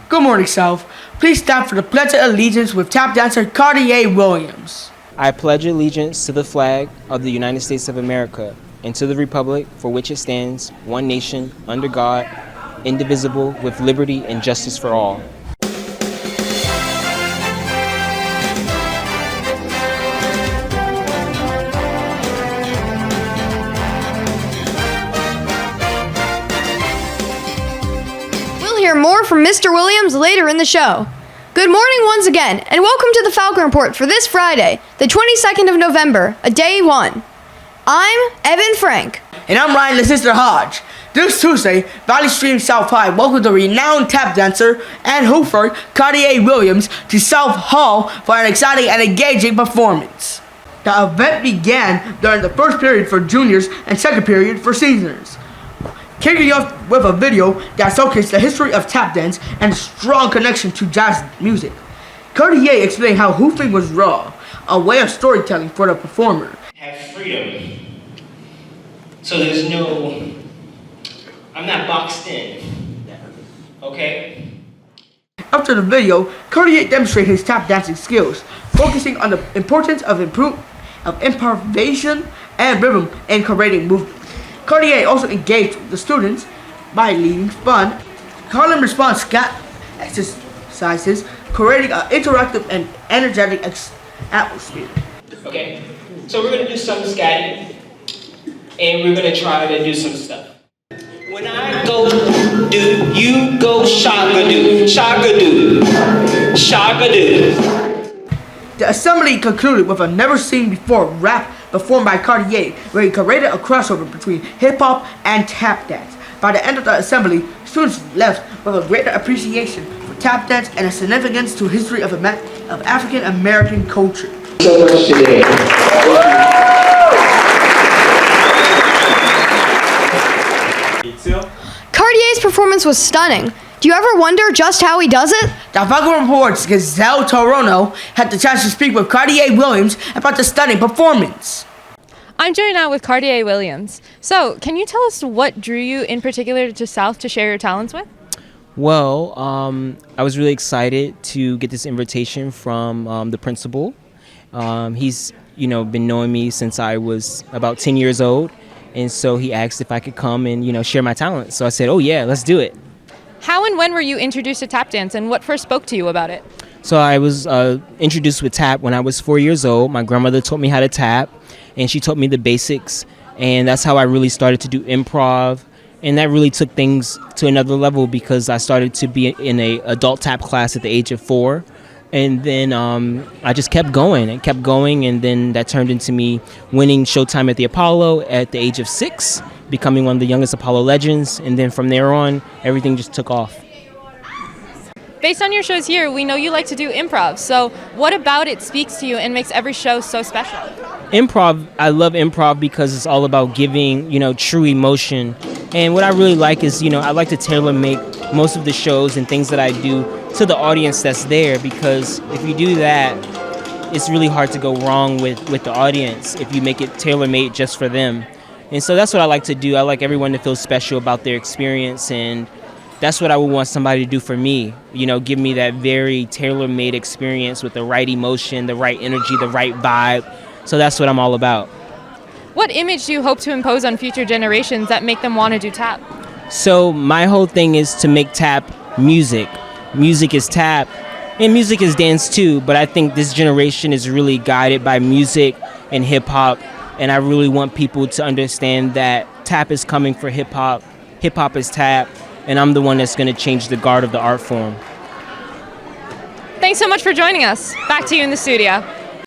Good morning, South. Please stand for the Pledge of Allegiance with tap dancer Cedric Williams. I pledge allegiance to the flag of the United States of America and to the republic for which it stands, one nation, under God, indivisible, with liberty and justice for all. Hear more from Mr. Williams later in the show. Good morning once again, and welcome to the Falcon Report for this Friday, the 22nd of November, a day one. I'm Evan Frank. And I'm Ryan, the Sister Hodge. This Tuesday, Valley Stream South High welcomed the renowned tap dancer and hoofer Cedric Williams to South Hall for an exciting and engaging performance. The event began during the first period for juniors and second period for seniors, kicking off with a video that showcased the history of tap dance and a strong connection to jazz music. Cartier explained how hoofing was raw, a way of storytelling for the performer. Have freedom. So there's no, I'm not boxed in. Okay? After the video, Cartier demonstrated his tap dancing skills, focusing on the importance of improvisation and rhythm in creating movement. Cartier also engaged with the students by leading fun, call and response exercises, creating an interactive and energetic atmosphere. Okay, so we're going to do some scatting, and we're going to try to do some stuff. When I go do, you go shagadoo, shagadoo, shagadoo. The assembly concluded with a never-seen-before rap performed by Cartier, where he created a crossover between hip-hop and tap dance. By the end of the assembly, students left with a greater appreciation for tap dance and a significance to history of African American culture. So much today. Cartier's performance was stunning. Do you ever wonder just how he does it? The Falcon Report's Gazelle Torono had the chance to speak with Cedric Williams about the stunning performance. I'm joined now with Cedric Williams. So, can you tell us what drew you in particular to South to share your talents with? Well, I was really excited to get this invitation from the principal. He's, been knowing me since I was about 10 years old, and so he asked if I could come and, share my talents. So I said, oh yeah, let's do it. How and when were you introduced to tap dance, and what first spoke to you about it? So I was introduced with tap when I was 4 years old. My grandmother taught me how to tap, and she taught me the basics, and that's how I really started to do improv, and that really took things to another level because I started to be in a adult tap class at the age of 4, and then I just kept going, and then that turned into me winning Showtime at the Apollo at the age of 6, becoming one of the youngest Apollo legends, and then from there on, everything just took off. Based on your shows here, we know you like to do improv, so what about it speaks to you and makes every show so special? Improv, I love improv because it's all about giving, true emotion. And what I really like is, I like to tailor make most of the shows and things that I do to the audience that's there, because if you do that, it's really hard to go wrong with the audience if you make it tailor-made just for them. And so that's what I like to do. I like everyone to feel special about their experience, and that's what I would want somebody to do for me. Give me that very tailor-made experience with the right emotion, the right energy, the right vibe. So that's what I'm all about. What image do you hope to impose on future generations that make them want to do tap? So my whole thing is to make tap music. Music is tap, and music is dance too, but I think this generation is really guided by music and hip-hop, and I really want people to understand that tap is coming for hip-hop, hip-hop is tap, and I'm the one that's going to change the guard of the art form. Thanks so much for joining us. Back to you in the studio.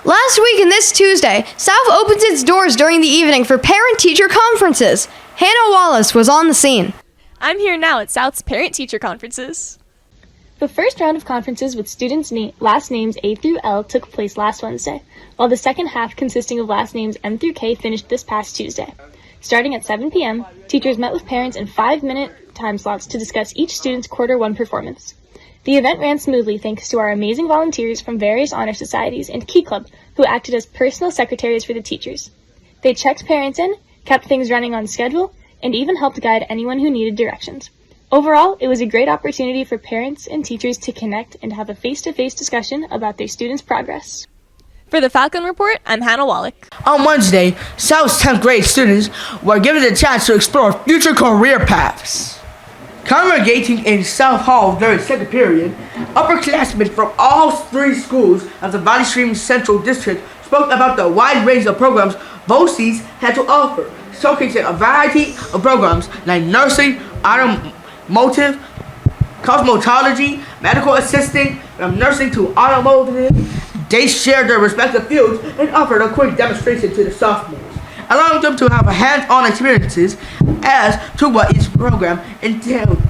Last week and this Tuesday, South opens its doors during the evening for parent-teacher conferences. Hannah Wallace was on the scene. I'm here now at South's parent-teacher conferences. The first round of conferences with students' last names A through L took place last Wednesday, while the second half consisting of last names M through K finished this past Tuesday. Starting at 7 p.m., teachers met with parents in 5-minute time slots to discuss each student's Quarter 1 performance. The event ran smoothly thanks to our amazing volunteers from various honor societies and Key Club who acted as personal secretaries for the teachers. They checked parents in, kept things running on schedule, and even helped guide anyone who needed directions. Overall, it was a great opportunity for parents and teachers to connect and have a face-to-face discussion about their students' progress. For the Falcon Report, I'm Hannah Wallach. On Wednesday, South's 10th grade students were given the chance to explore future career paths. Congregating in South Hall during second period, upperclassmen from all three schools of the Valley Stream Central District spoke about the wide range of programs BOCES had to offer, showcasing a variety of programs like nursing, automotive, cosmetology, medical assisting, from nursing to automotive. They shared their respective fields and offered a quick demonstration to the sophomores, allowing them to have hands-on experiences as to what each program entailed.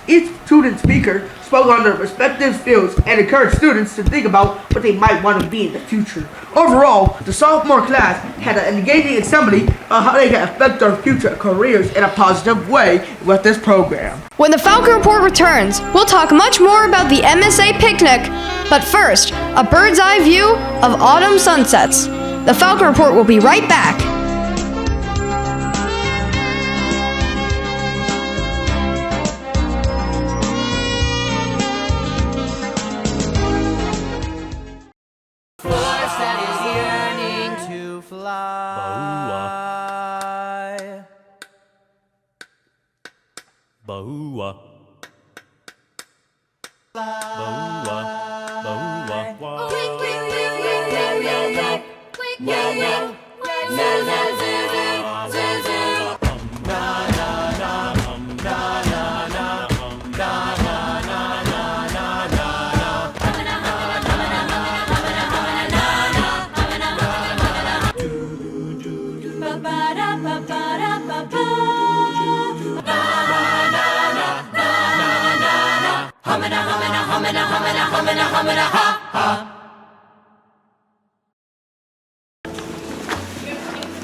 Each student speaker spoke on their respective fields and encouraged students to think about what they might want to be in the future. Overall, the sophomore class had an engaging assembly on how they can affect their future careers in a positive way with this program. When the Falcon Report returns, we'll talk much more about the MSA picnic. But first, a bird's eye view of autumn sunsets. The Falcon Report will be right back. Bahua. Bahua. Bahua. Quick, quick, quick, quick, quick, quick, quick,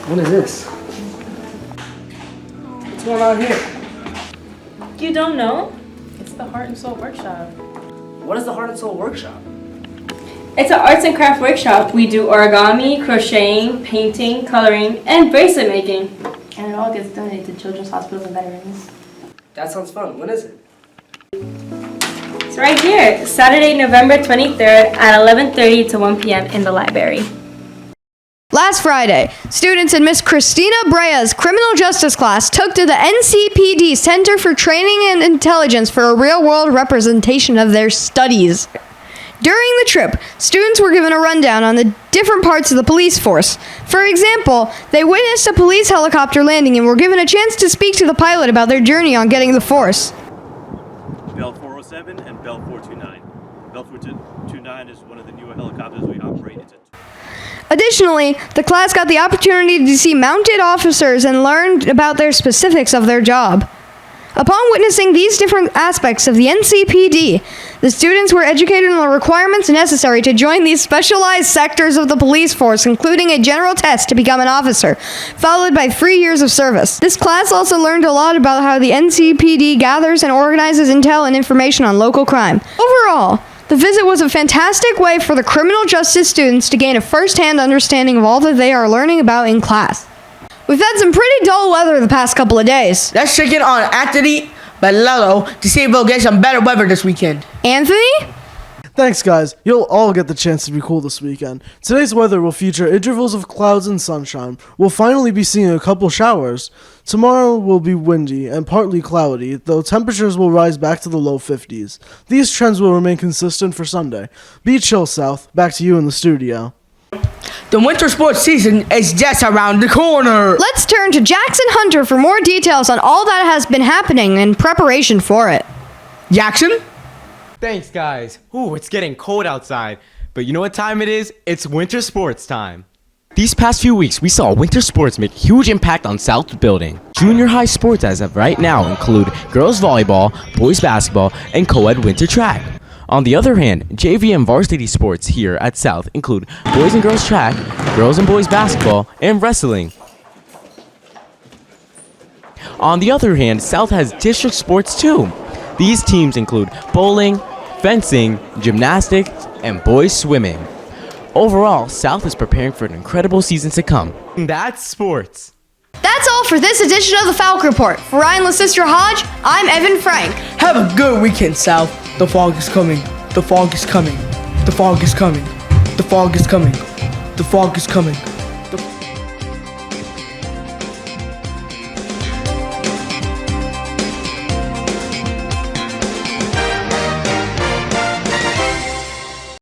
What is this? What's going on here? You don't know? It's the Heart and Soul Workshop. What is the Heart and Soul Workshop? It's an arts and craft workshop. We do origami, crocheting, painting, coloring, and bracelet making. And it all gets donated to children's hospitals and veterans. That sounds fun. When is it? It's right here, Saturday, November 23rd at 11:30 to 1 p.m. in the library. Last Friday, students in Miss Christina Brea's criminal justice class took to the NCPD Center for Training and Intelligence for a real-world representation of their studies. During the trip, students were given a rundown on the different parts of the police force. For example, they witnessed a police helicopter landing and were given a chance to speak to the pilot about their journey on getting the force. Bell 407 and Bell 429. Bell 429 is one of the newer helicopters we operate. Additionally, the class got the opportunity to see mounted officers and learned about their specifics of their job. Upon witnessing these different aspects of the NCPD, the students were educated on the requirements necessary to join these specialized sectors of the police force, including a general test to become an officer, followed by 3 years of service. This class also learned a lot about how the NCPD gathers and organizes intel and information on local crime. Overall, the visit was a fantastic way for the criminal justice students to gain a first-hand understanding of all that they are learning about in class. We've had some pretty dull weather the past couple of days. Let's check in on Anthony Balello to see if we'll get some better weather this weekend. Anthony? Thanks, guys. You'll all get the chance to be cool this weekend. Today's weather will feature intervals of clouds and sunshine. We'll finally be seeing a couple showers. Tomorrow will be windy and partly cloudy, though temperatures will rise back to the low 50s. These trends will remain consistent for Sunday. Be chill, South. Back to you in the studio. The winter sports season is just around the corner. Let's turn to Jackson Hunter for more details on all that has been happening in preparation for it. Jackson? Thanks, guys. Ooh, it's getting cold outside. But you know what time it is? It's winter sports time. These past few weeks, we saw winter sports make huge impact on South's building. Junior high sports as of right now include girls volleyball, boys basketball, and co-ed winter track. On the other hand, JV and varsity sports here at South include boys and girls track, girls and boys basketball, and wrestling. On the other hand, South has district sports too. These teams include bowling, fencing, gymnastics, and boys swimming. Overall, South is preparing for an incredible season to come. That's sports. That's all for this edition of the Falcon Report. For Ryan LaSister Hodge, I'm Evan Frank. Have a good weekend, South. The fog is coming. The fog is coming. The fog is coming. The fog is coming. The fog is coming.